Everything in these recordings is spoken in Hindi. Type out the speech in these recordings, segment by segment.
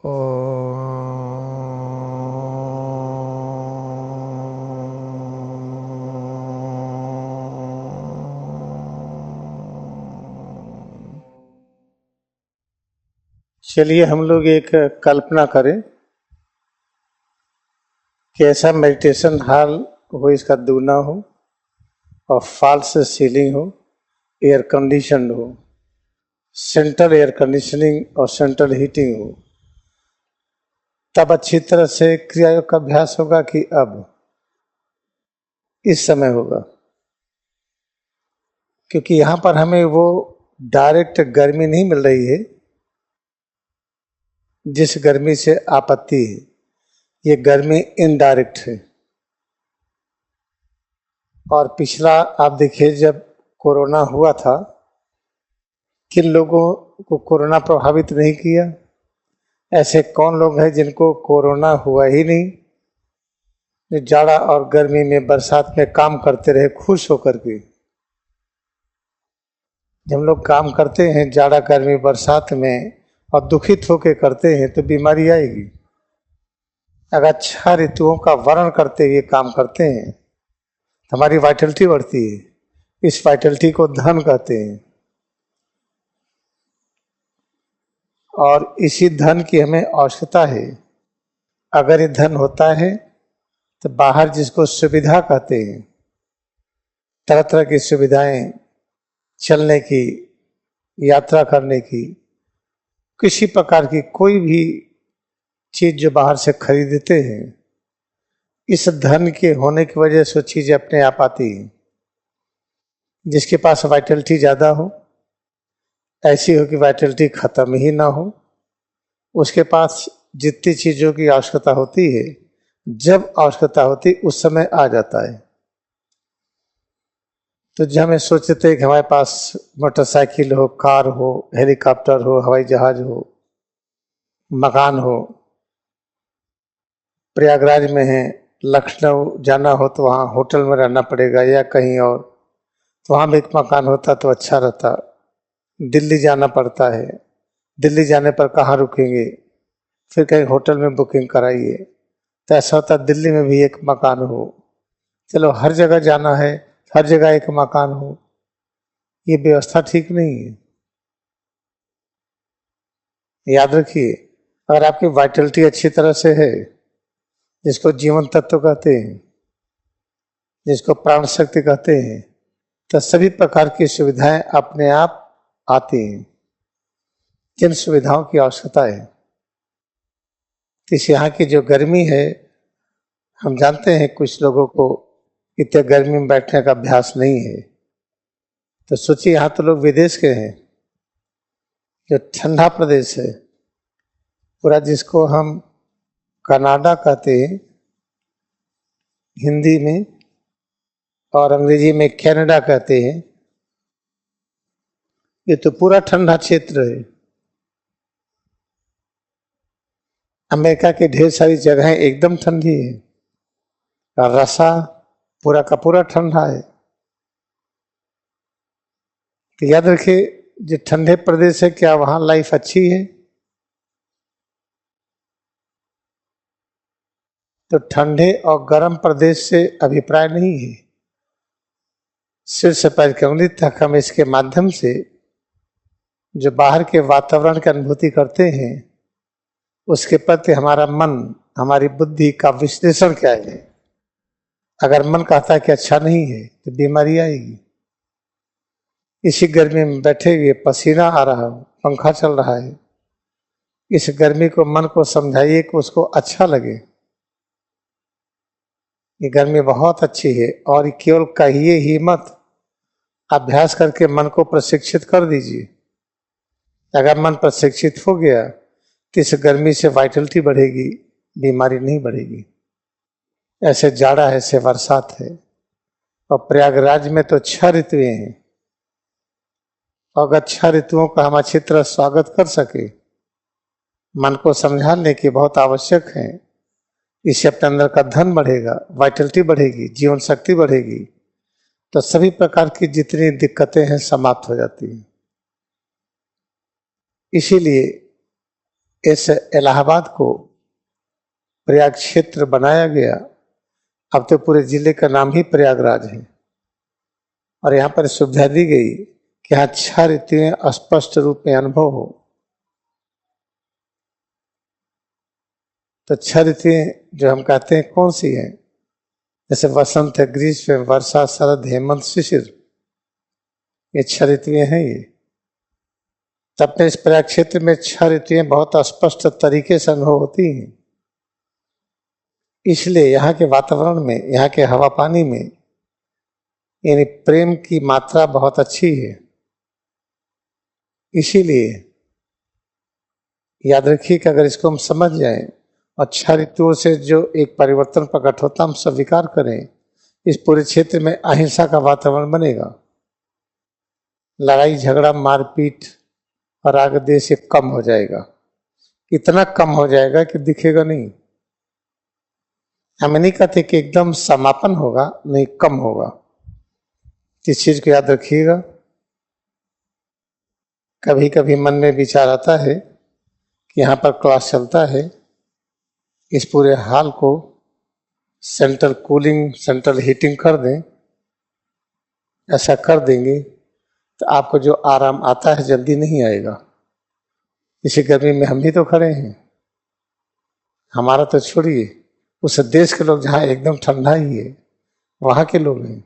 चलिए हम लोग एक कल्पना करें कि ऐसा मेडिटेशन हॉल हो, इसका दूना हो और फॉल्स सीलिंग हो, एयर कंडीशन हो, सेंट्रल एयर कंडीशनिंग और सेंट्रल हीटिंग हो। तब अच्छी तरह से क्रिया योग का अभ्यास होगा कि अब इस समय होगा, क्योंकि यहाँ पर हमें वो डायरेक्ट गर्मी नहीं मिल रही है जिस गर्मी से आपत्ति है। ये गर्मी इनडायरेक्ट है। और पिछला आप देखिए, जब कोरोना हुआ था, किन लोगों को कोरोना प्रभावित नहीं किया? ऐसे कौन लोग हैं जिनको कोरोना हुआ ही नहीं, जो जाड़ा और गर्मी में बरसात में काम करते रहे खुश होकर के। जब लोग काम करते हैं जाड़ा गर्मी बरसात में और दुखित होकर करते हैं तो बीमारी आएगी। अगर अच्छा ऋतुओं का वर्ण करते हुए काम करते हैं तो हमारी वाइटलिटी बढ़ती है। इस वाइटलिटी को धन कहते हैं और इसी धन की हमें आवश्यकता है। अगर ये धन होता है तो बाहर जिसको सुविधा कहते हैं, तरह तरह की सुविधाएं, चलने की, यात्रा करने की, किसी प्रकार की कोई भी चीज जो बाहर से खरीदते हैं, इस धन के होने की वजह से वो चीजें अपने आप आती हैं। जिसके पास वाइटलिटी ज्यादा हो, ऐसी हो कि वाइटलिटी खत्म ही ना हो, उसके पास जितनी चीजों की आवश्यकता होती है, जब आवश्यकता होती उस समय आ जाता है। तो जब हमें सोचते हैं कि हमारे पास मोटरसाइकिल हो, कार हो, हेलीकॉप्टर हो, हवाई जहाज हो, मकान हो, प्रयागराज में है, लखनऊ जाना हो तो वहाँ होटल में रहना पड़ेगा या कहीं और, तो वहाँ भी एक मकान होता तो अच्छा रहता। दिल्ली जाना पड़ता है, दिल्ली जाने पर कहाँ रुकेंगे, फिर कहीं होटल में बुकिंग कराइए। तो ऐसा होता दिल्ली में भी एक मकान हो। चलो हर जगह जाना है, हर जगह एक मकान हो, ये व्यवस्था ठीक नहीं है। याद रखिए, अगर आपकी वाइटलिटी अच्छी तरह से है, जिसको जीवन तत्व कहते हैं, जिसको प्राण शक्ति कहते हैं, तो सभी प्रकार की सुविधाएं अपने आप आती हैं। जिन सुविधाओं की आवश्यकता है, इस यहाँ की जो गर्मी है, हम जानते हैं कुछ लोगों को इतने गर्मी में बैठने का अभ्यास नहीं है। तो सोचिए, यहाँ तो लोग विदेश के हैं, जो ठंडा प्रदेश है पूरा, जिसको हम कनाडा कहते हैं हिंदी में और अंग्रेजी में कनाडा कहते हैं। ये तो पूरा ठंडा क्षेत्र है। अमेरिका की ढेर सारी जगहें एकदम ठंडी है और रसा पूरा का पूरा ठंडा है। तो याद रखिए, जो ठंडे प्रदेश है, क्या वहां लाइफ अच्छी है? तो ठंडे और गर्म प्रदेश से अभिप्राय नहीं है। सिर से पैर की उंगली तक हम इसके माध्यम से जो बाहर के वातावरण की अनुभूति करते हैं, उसके प्रति हमारा मन, हमारी बुद्धि का विश्लेषण क्या है। अगर मन कहता है कि अच्छा नहीं है तो बीमारी आएगी। इसी गर्मी में बैठे हुए पसीना आ रहा हो, पंखा चल रहा है, इस गर्मी को मन को समझाइए कि उसको अच्छा लगे। ये गर्मी बहुत अच्छी है और केवल कहिए ही मत, अभ्यास करके मन को प्रशिक्षित कर दीजिए। अगर मन प्रशिक्षित हो गया तो इस गर्मी से वाइटलिटी बढ़ेगी, बीमारी नहीं बढ़ेगी। ऐसे जाड़ा है, ऐसे बरसात है, और प्रयागराज में तो 6 ऋतुएं हैं। अगर 6 ऋतुओं का हम अच्छी तरह स्वागत कर सके, मन को समझाने की बहुत आवश्यक है। इससे अपने अंदर का धन बढ़ेगा, वाइटलिटी बढ़ेगी, जीवन शक्ति बढ़ेगी, तो सभी प्रकार की जितनी दिक्कतें हैं समाप्त हो जाती हैं। इसीलिए इस इलाहाबाद को प्रयाग क्षेत्र बनाया गया। अब तो पूरे जिले का नाम ही प्रयागराज है और यहाँ पर सुविधा दी गई कि यहाँ 6 ऋतुएं स्पष्ट रूप में अनुभव हो। तो 6 ऋतुएं जो हम कहते हैं कौन सी हैं? जैसे वसंत है, ग्रीष्म, वर्षा, शरद, हेमंत, शिशिर, ये 6 ऋतुएं हैं। ये तब में इस प्रयाग क्षेत्र में 6 ऋतुएं बहुत स्पष्ट तरीके से अनुभव होती हैं। इसलिए यहाँ के वातावरण में, यहाँ के हवा पानी में यानी प्रेम की मात्रा बहुत अच्छी है। इसीलिए याद रखिए कि अगर इसको हम समझ जाएं और 6 ऋतुओं से जो एक परिवर्तन प्रकट होता हम स्वीकार करें, इस पूरे क्षेत्र में अहिंसा का वातावरण बनेगा। लड़ाई झगड़ा मारपीट और राग द्वेष से कम हो जाएगा, इतना कम हो जाएगा कि दिखेगा नहीं। हम नहीं कहते कि एकदम समापन होगा, नहीं, कम होगा। इस चीज को याद रखिएगा। कभी कभी मन में विचार आता है कि यहाँ पर क्लास चलता है, इस पूरे हाल को सेंट्रल कूलिंग, सेंट्रल हीटिंग कर दें। ऐसा कर देंगे तो आपको जो आराम आता है जल्दी नहीं आएगा। इसी गर्मी में हम भी तो खड़े हैं। हमारा तो छोड़िए, उस देश के लोग जहाँ एकदम ठंडा ही है वहां के लोग हैं।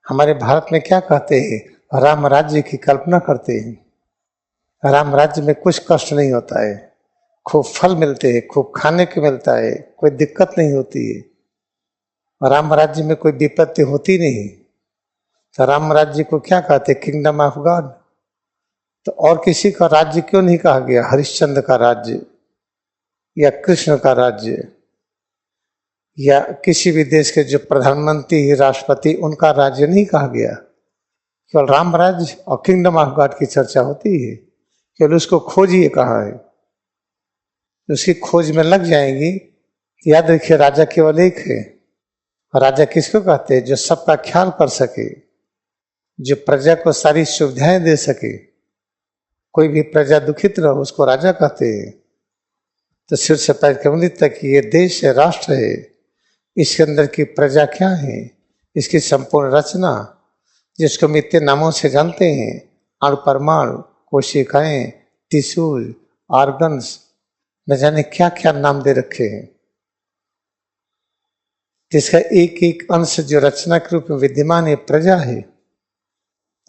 हमारे भारत में क्या कहते हैं? राम राज्य की कल्पना करते हैं। राम राज्य में कुछ कष्ट नहीं होता है, खूब फल मिलते हैं, खूब खाने को मिलता है, कोई दिक्कत नहीं होती है। राम राज्य में कोई विपत्ति होती नहीं। तो राम राज्य को क्या कहते? Kingdom of God. तो और किसी का राज्य क्यों नहीं कहा गया? हरिश्चंद्र का राज्य या कृष्ण का राज्य या किसी भी देश के जो प्रधानमंत्री, राष्ट्रपति, उनका राज्य नहीं कहा गया। केवल राम राज्य और किंगडम ऑफ गॉड की चर्चा होती है। केवल उसको खोजिए कहाँ है, उसकी खोज में लग जाएंगी। याद रखिए, राजा केवल एक है। राजा किसको कहते हैं? जो सबका ख्याल कर सके, जो प्रजा को सारी सुविधाएं दे सके, कोई भी प्रजा दुखित रहो उसको राजा कहते हैं। तो सिर से पैर कमली तक ये देश है, राष्ट्र है, इसके अंदर की प्रजा क्या है, इसकी संपूर्ण रचना, जिसको हम इतने नामों से जानते हैं, अणु परमाणु, कोशिकाएं, टिश्यूज, ऑर्गन्स, न जाने क्या क्या नाम दे रखे हैं, जिसका एक एक अंश जो रचना के रूप में विद्यमान है, प्रजा है।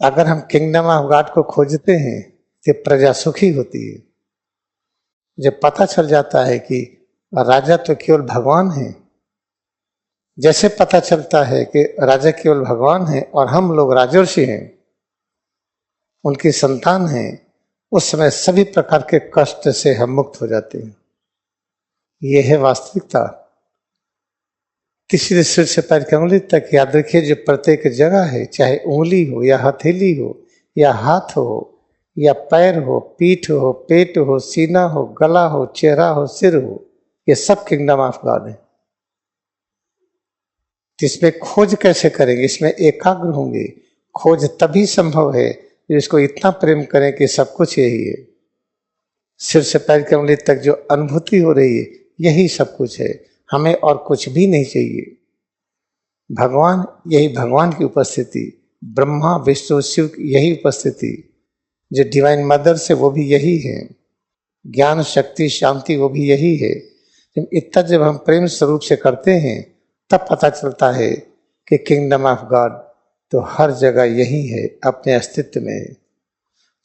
अगर हम किंगडम ऑफ गॉड को खोजते हैं तो प्रजा सुखी होती है। जब पता चल जाता है कि राजा तो केवल भगवान है, जैसे पता चलता है कि राजा केवल भगवान है और हम लोग राजर्षि हैं, उनकी संतान हैं, उस समय सभी प्रकार के कष्ट से हम मुक्त हो जाते हैं। यह है वास्तविकता। तीसरे सिर से पैर की उंगली तक याद रखिए, जो प्रत्येक जगह है, चाहे उंगली हो या हथेली हो या हाथ हो या पैर हो, पीठ हो, पेट हो, सीना हो, गला हो, चेहरा हो, सिर हो, ये सब किंगडम ऑफ गॉड है। इसमें खोज कैसे करेंगे? इसमें एकाग्र होंगे। खोज तभी संभव है कि इसको इतना प्रेम करें कि सब कुछ यही है। सिर से पैर की उंगली तक जो अनुभूति हो रही है, यही सब कुछ है, हमें और कुछ भी नहीं चाहिए। भगवान, यही भगवान की उपस्थिति, ब्रह्मा विष्णु शिव की यही उपस्थिति, जो डिवाइन मदर से वो भी यही है, ज्ञान शक्ति शांति वो भी यही है। इतना जब हम प्रेम स्वरूप से करते हैं तब पता चलता है कि किंगडम ऑफ गॉड तो हर जगह यही है, अपने अस्तित्व में।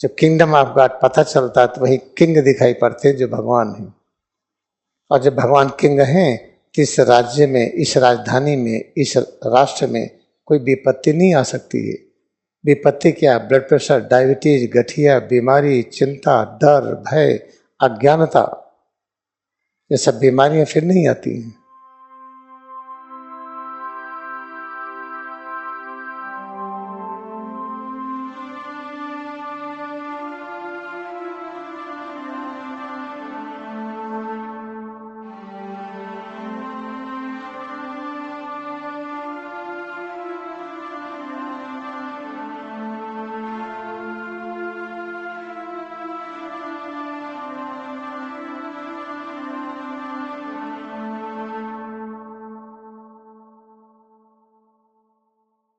जब किंगडम ऑफ गॉड पता चलता है तो वही किंग दिखाई पड़ते जो भगवान है। और जब भगवान किंग हैं तो इस राज्य में, इस राजधानी में, इस राष्ट्र में कोई विपत्ति नहीं आ सकती है। विपत्ति क्या? ब्लड प्रेशर, डायबिटीज, गठिया, बीमारी, चिंता, डर, भय, अज्ञानता, ये सब बीमारियां फिर नहीं आती हैं।